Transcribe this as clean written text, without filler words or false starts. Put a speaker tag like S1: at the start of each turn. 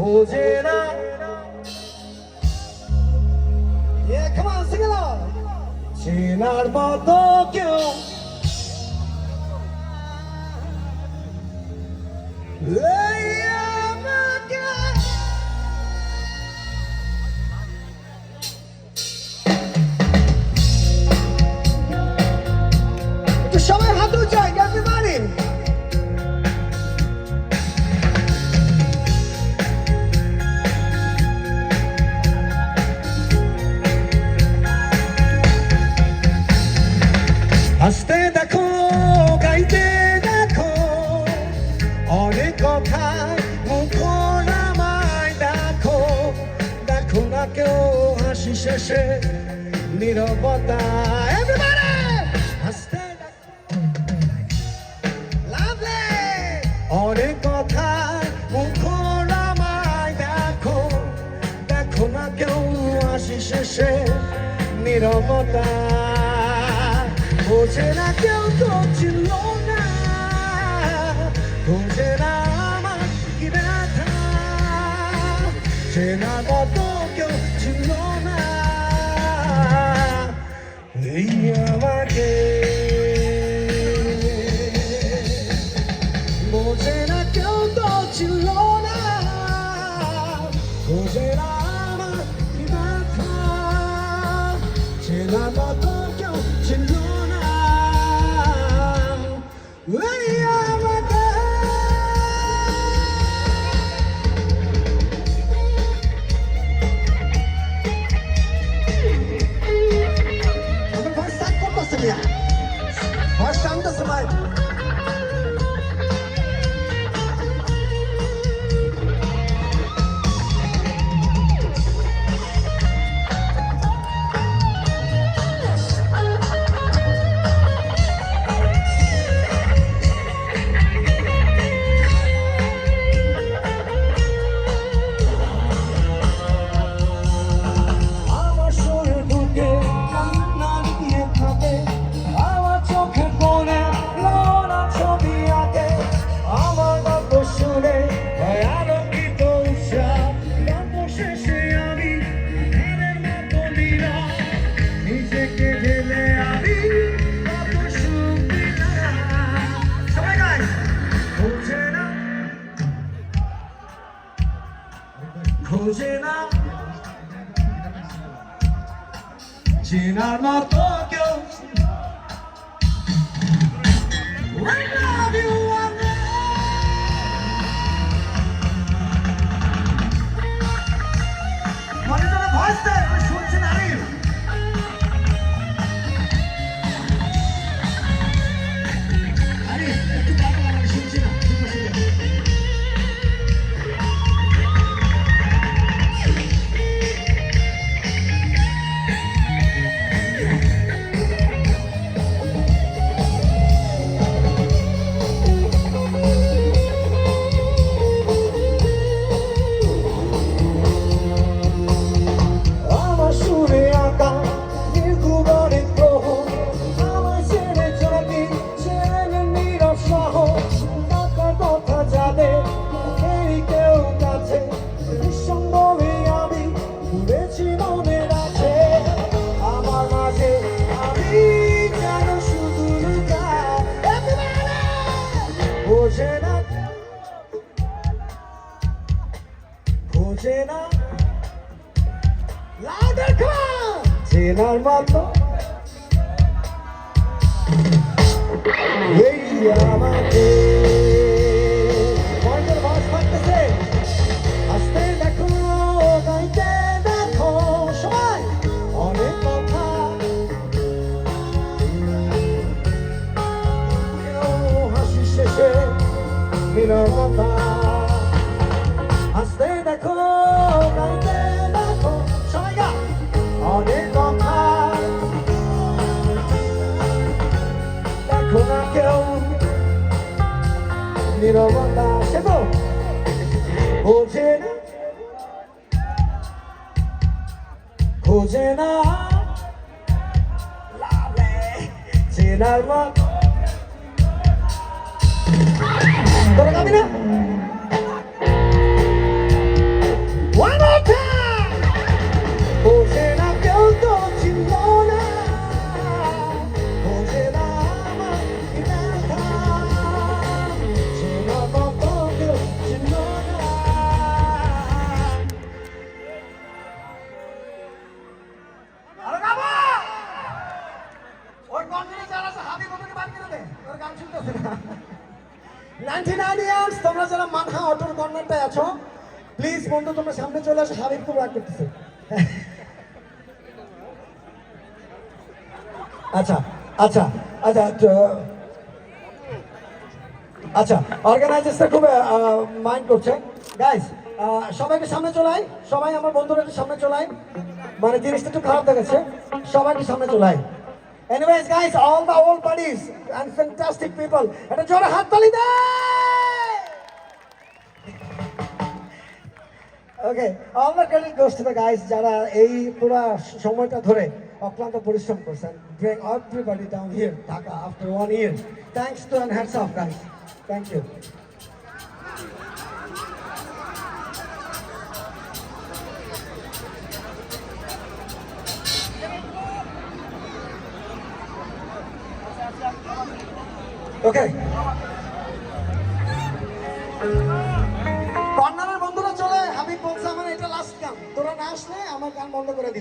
S1: বোঝে না। Yeah, come on, sing along. চেনার মতো কেউ এই আমাকে একটু সবাই হাত উঁচাই everybody. হাসতে দেখো, গাইতে দেখো, অনেক কথায় মুখর আমায় দেখো। দেখো না কেউ হাসি শেষে নীরবতা। Everybody! হাসতে দেখো, lovely! অনেক কথায় মুখর আমায় দেখো। দেখো না কেউ হাসি শেষে নীরবতা। বোঝে না কেউ তো ছিল না, বোঝে না আমার কি ব্যথা। চেনা মতো কেউ ছিল না এই আমাকে। বোঝে না কেউ তো ছিল না, বোঝে না আমার কি ব্যথা। চেনা মতো কেউ ছিল না এই আমাকে। আমার ভয়েস স্টার্ট করতেছে না, ভয়েস টানতেছে ভাই। খোঁজে না চেনার মতো কেউ। I love you, মনে জন্য ভয়েস দেয়, আমি শুনছি না। আরে একটু কথা বলো, আমি শুনছি না। বোঝে না, বোঝে না, লাউডার come on! চেনার মতো এই আমাকে। মনের ভাস থাকতেছে, হাসতে দেখো, গাইতে দেখো, সবাই অনেক কথা। হাসি শেষে নীরবতা। হাসতে দেখো, গাইতে দেখো, সবাই গা অনেক কথা। দেখো না কেউ নীরবতা। সে তো বোঝে না, খোঁজে না, চেনার মতো। তোরা গাবি না? 99 ইয়ার্স তোমরা যারা মানহা অটোর কর্নারটায় আছো প্লিজ বন্ধু তোমরা সামনে চলে আসো হাবিব খুব রাগ করতেছে আচ্ছা আচ্ছা আচ্ছা আচ্ছা অর্গানাইজার্সটা খুব মাইন্ড করছে গাইস সবাইকে সামনে চলাই সবাই আমার বন্ধুরা একটু সামনে চলাই মানে জিনিসটা একটু খারাপ দেখাচ্ছে সবাইকে সামনে চলাই anyways guys all the old buddies and fantastic people এটা জোরে হাততালি দেয় okay all the credit goes to the guys যারা এই পুরো সময়টা ধরে অক্লান্ত পরিশ্রম করছেন bring everybody down here Dhaka after 1 year thanks to and hats off guys thank you okay কর্নারের বন্ধুরা চলে হাবিব বলছে আমার এটা লাস্ট গান তোরা না আসলে আমার গান বন্ধ করে দিই